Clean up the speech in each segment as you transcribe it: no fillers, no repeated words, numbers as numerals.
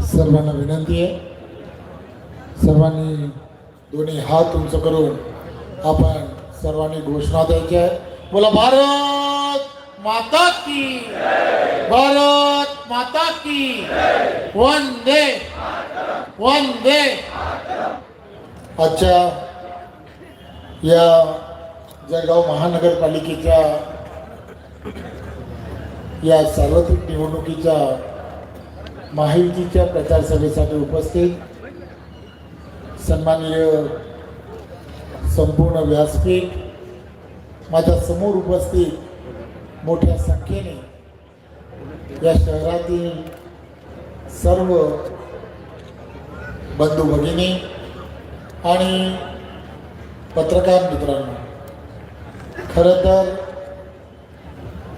सर्वांना विनंती आहे, सर्वांनी दोन्ही हात उंच करून आपण सर्वांनी घोषणा द्यायची आहे. बोला भारत माता की, भारत माता की, वंदे वंदे. आजच्या या जळगाव महानगरपालिकेच्या या सार्वत्रिक निवडणुकीच्या महायुतीच्या प्रचार सभेसाठी उपस्थित सन्माननीय संपूर्ण व्यासपीठ, माझ्या समोर उपस्थित मोठ्या संख्येने या शहरातील सर्व बंधू भगिनी आणि पत्रकार मित्रांनो, खरं तर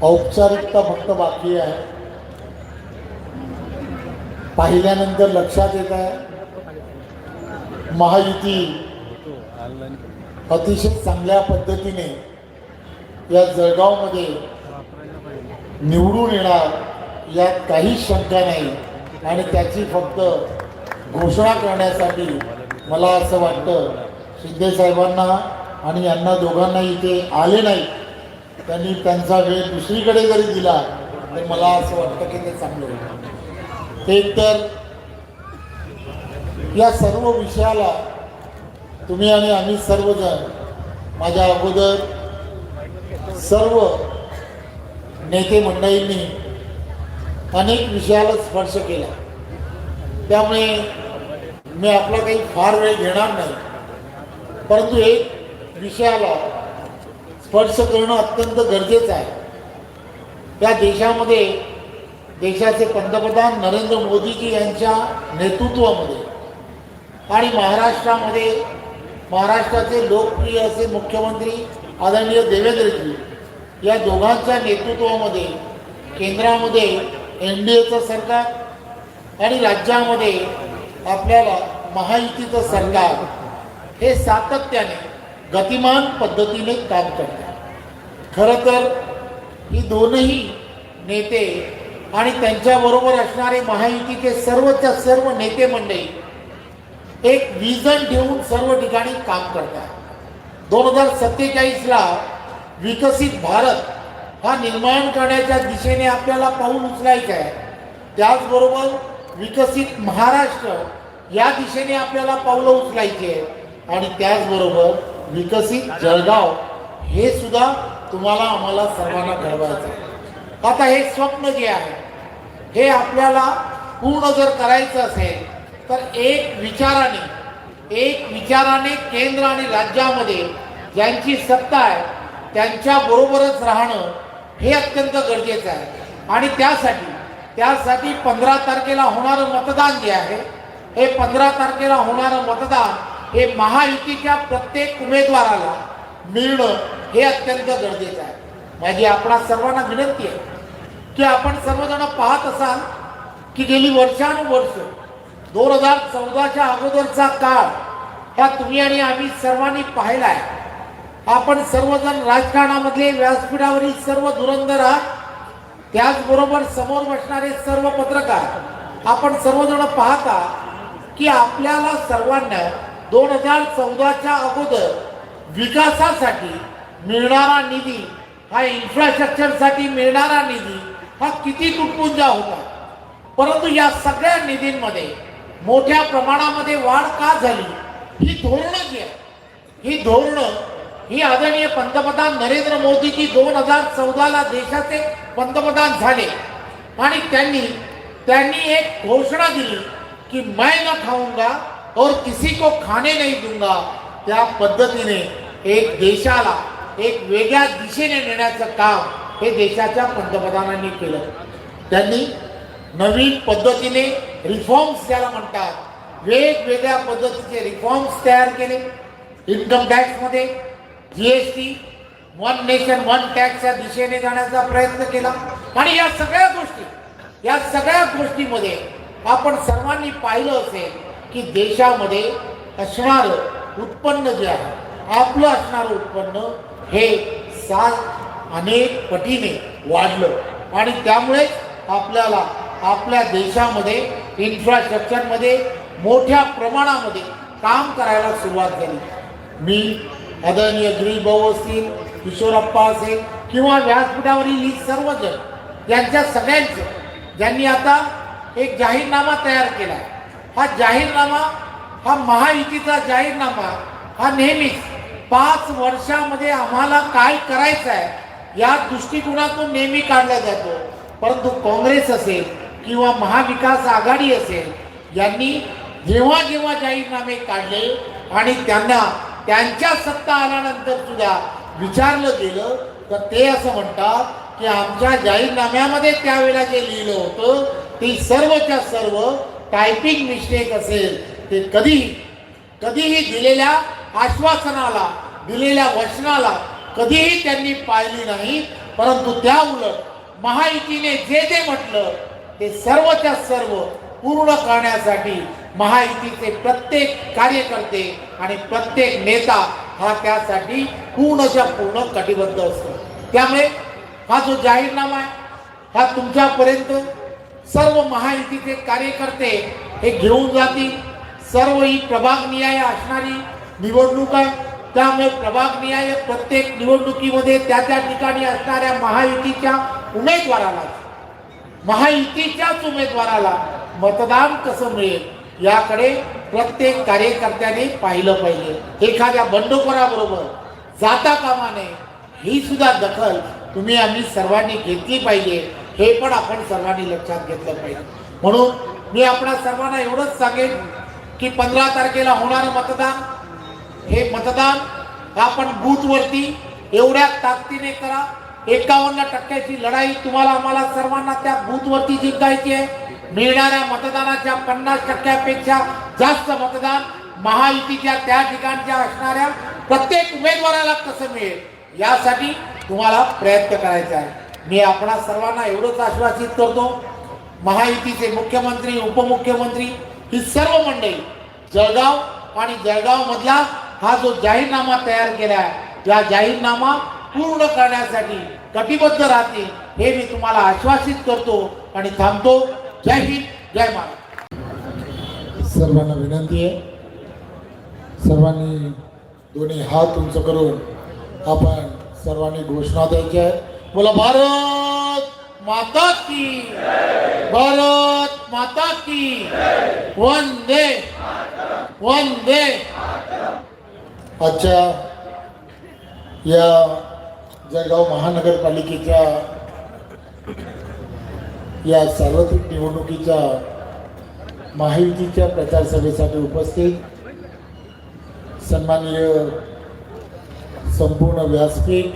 औपचारिकता फक्त बाकी आहे. पाहिल्यानंतर लक्षात येत आहे महायुती अतिशय चांगल्या पद्धतीने या जळगावमध्ये निवडून येणार यात काही शंका नाही. आणि त्याची फक्त घोषणा करण्यासाठी मला असं वाटतं शिंदे साहेबांना आणि यांना दोघांना इथे आले नाही, त्यांनी त्यांचा वेळ दुसरीकडे जरी दिला तर मला असं वाटतं की ते चांगलं होईल. एक तर या सर्व विषयाला तुम्ही आणि आम्ही सर्वजण, माझ्या अगोदर सर्व नेते मंडळींनी अनेक विषयाला स्पर्श केला, त्यामुळे मी आपला काही फार वेळ घेणार नाही. परंतु एक विषयाला स्पर्श करणं अत्यंत गरजेचं आहे. या देशामध्ये देशाचे पंतप्रधान नरेंद्र मोदीजी यांच्या नेतृत्वामध्ये आणि महाराष्ट्रामध्ये महाराष्ट्राचे लोकप्रिय असे मुख्यमंत्री आदरणीय देवेंद्रजी या दोघांच्या नेतृत्वामध्ये केंद्रामध्ये NDAचं सरकार आणि राज्यामध्ये आपल्याला महायुतीचं सरकार हे सातत्याने गतिमान पद्धतीने काम करतात. खरं तर ही दोनही नेते आणि त्यांच्याबरोबर असणारे महायुतीचे सर्वच्या सर्व नेते मंडळी एक विजन ठेवून सर्व ठिकाणी काम करतात. 2047ला विकसित भारत हा निर्माण करण्याच्या दिशेने आपल्याला पाऊल उचलायचं आहे. त्याचबरोबर विकसित महाराष्ट्र या दिशेने आपल्याला पावलं उचलायची आहे. आणि त्याचबरोबर विकसित जळगाव हे सुद्धा तुम्हाला आम्हाला सर्वांना घडवायचं आहे. आता हे स्वप्न जे आहे हे आपल्याला पूर्ण जर करायचं असेल तर एक विचाराने केंद्र आणि राज्यामध्ये ज्यांची सत्ता आहे त्यांच्या बरोबरच राहणं हे अत्यंत गरजेचं आहे. आणि त्यासाठी 15 तारखेला होणारं मतदान जे आहे हे 15 तारखेला होणारं मतदान हे महायुतीच्या प्रत्येक उमेदवाराला मिळणं हे अत्यंत गरजेचं आहे. माझी आपणा सर्वांना विनंती आहे की आपण सर्वजण पाहत असाल की गेली वर्षानुवर्ष 2014च्या अगोदरचा काळ हा तुम्ही आणि आम्ही सर्वांनी पाहिला आहे. आपण सर्वजण राजकारणामधले व्यासपीठावरील सर्व धुरंधर आहात, त्याचबरोबर समोर बसणारे सर्व पत्रकार आपण सर्वजण पाहता की आपल्याला सर्वांना 2014च्या अगोदर विकासासाठी मिळणारा निधी हा इन्फ्रास्ट्रक्चरसाठी मिळणारा निधी हा किती तुटपुंजा होता. परंतु या सगळ्या निधींमध्ये मोठ्या प्रमाणामध्ये वाढ का झाली, ही धोरणं जी आहे ही धोरणं ही आदरणीय पंतप्रधान नरेंद्र मोदीजी 2014ला देशाचे पंतप्रधान झाले आणि त्यांनी एक घोषणा दिली की मैं न खाऊंगा और किसी को खाने नहीं दूंगा. त्या पद्धतीने एक देशाला एक वेगळ्या दिशेने नेण्याचं काम हे देशाच्या पंतप्रधानांनी केलं. त्यांनी नवीन पद्धतीने रिफॉर्म्स ज्याला म्हणतात, वेगवेगळ्या पद्धतीचे रिफॉर्म्स तयार केले. इन्कम टॅक्समध्ये GST, वन नेशन वन टॅक्सच्या दिशेने जाण्याचा प्रयत्न केला. आणि या सगळ्या गोष्टीमध्ये आपण सर्वांनी पाहिलं असेल की देशामध्ये असणारं उत्पन्न जे आहे आपलं असणारं उत्पन्न हे अनेक पटीने वाढलं आणि त्यामुळे आपल्याला आपल्या देशामध्ये इन्फ्रास्ट्रक्चरमध्ये मोठ्या प्रमाणामध्ये काम करायला सुरुवात झाली. मी आदरणीय गिरीश भाऊ असतील, किशोरप्पा असेल किंवा व्यासपीठावरील ही सर्वजण यांच्या सगळ्यांचं ज्यांनी आता एक जाहीरनामा तयार केला. हा जाहीरनामा, हा महायुतीचा जाहीरनामा, हा नेहमीच 5 वर्षामध्ये आम्हाला काय करायचं आहे या दृष्टिकोनातून नेहमी काढला जातो. परंतु काँग्रेस असेल किंवा महाविकास आघाडी असेल यांनी जेव्हा जेव्हा जाहीरनामे काढले आणि त्यांना त्यांच्या सत्ता आल्यानंतर सुद्धा विचारलं गेलं तर ते असं म्हणतात की आमच्या जाहीरनाम्यामध्ये त्यावेळेला जे लिहिलं होतं ती सर्वच्या सर्व टायपिंग मिस्टेक असेल. ते कधीही दिलेल्या आश्वासनाला, दिलेल्या वचनाला कधीही त्यांनी पाळली नाही. परंतु त्या उलट महायुतीने जे जे म्हटलं ते सर्वच्या सर्व पूर्ण करण्यासाठी महायुतीचे प्रत्येक कार्यकर्ते आणि प्रत्येक नेता हा त्यासाठी पूर्णच्या पूर्ण कटिबद्ध असतो. त्यामुळे हा जो जाहीरनामा आहे हा तुमच्यापर्यंत सर्व महायुतीचे कार्यकर्ते हे घेऊन जातील. सर्व ही प्रभागनिहाय असणारी निवडणूक आहे. त्यामुळे प्रभागनिहाय प्रत्येक निवडणुकीमध्ये त्या त्या ठिकाणी असणाऱ्या महायुतीच्याच उमेदवाराला मतदान कसं मिळेल याकडे प्रत्येक कार्यकर्त्याने पाहिलं पाहिजे. एखाद्या बंडखोराबरोबर जाता कामा नये ही सुद्धा दखल आम्ही सर्वांनी घेतली पाहिजे. हे पण आपण सर्वांनी लक्षात घेतलं पाहिजे. म्हणून मी आपणा सर्वांना एवढंच सांगेन की 15 तारखेला होणारं मतदान, हे मतदान आपण बूथवरती एवढ्या ताकदीने करा. 51% लढाई तुम्हाला आम्हाला सर्वांना त्या बूथवरती जिंकायची आहे. मिळणाऱ्या मतदानाच्या 50%पेक्षा जास्त मतदान महायुतीच्या त्या ठिकाणच्या असणाऱ्या प्रत्येक उमेदवाराला कसं मिळेल यासाठी तुम्हाला प्रयत्न करायचा आहे. मी आपणा सर्वांना एवढंच आश्वासित करतो, महायुतीचे मुख्यमंत्री, उपमुख्यमंत्री ही सर्व मंडळी जळगाव आणि जळगाव मधला हा जो जाहीरनामा तयार केला आहे या जाहीरनामा पूर्ण करण्यासाठी कटिबद्ध राहतील हे मी तुम्हाला आश्वासित करतो आणि थांबतो. जय हिंद, जय महाराष्ट्र. सर्वांना विनंती आहे, सर्वांनी दोन्ही हात उंच करून आपण सर्वांनी घोषणा द्यायची आहे. बोला भारत माता की, भारत माता की, वंदे वंदे. आजच्या या जळगाव महानगरपालिकेच्या या सार्वत्रिक निवडणुकीच्या महायुतीच्या प्रचार सभेसाठी उपस्थित सन्माननीय संपूर्ण व्यासपीठ,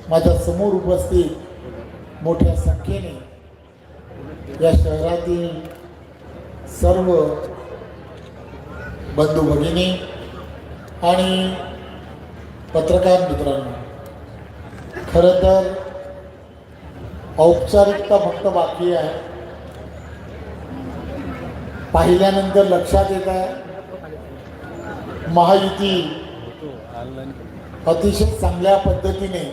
माझ्या समोर उपस्थित मोठ्या संख्येने या शहरातील सर्व बंधू भगिनी आणि पत्रकार मित्रांनो, खरं तर औपचारिकता फक्त बाकी आहे. पाहिल्यानंतर लक्षात येत आहे महायुती अतिशय चांगल्या पद्धतीने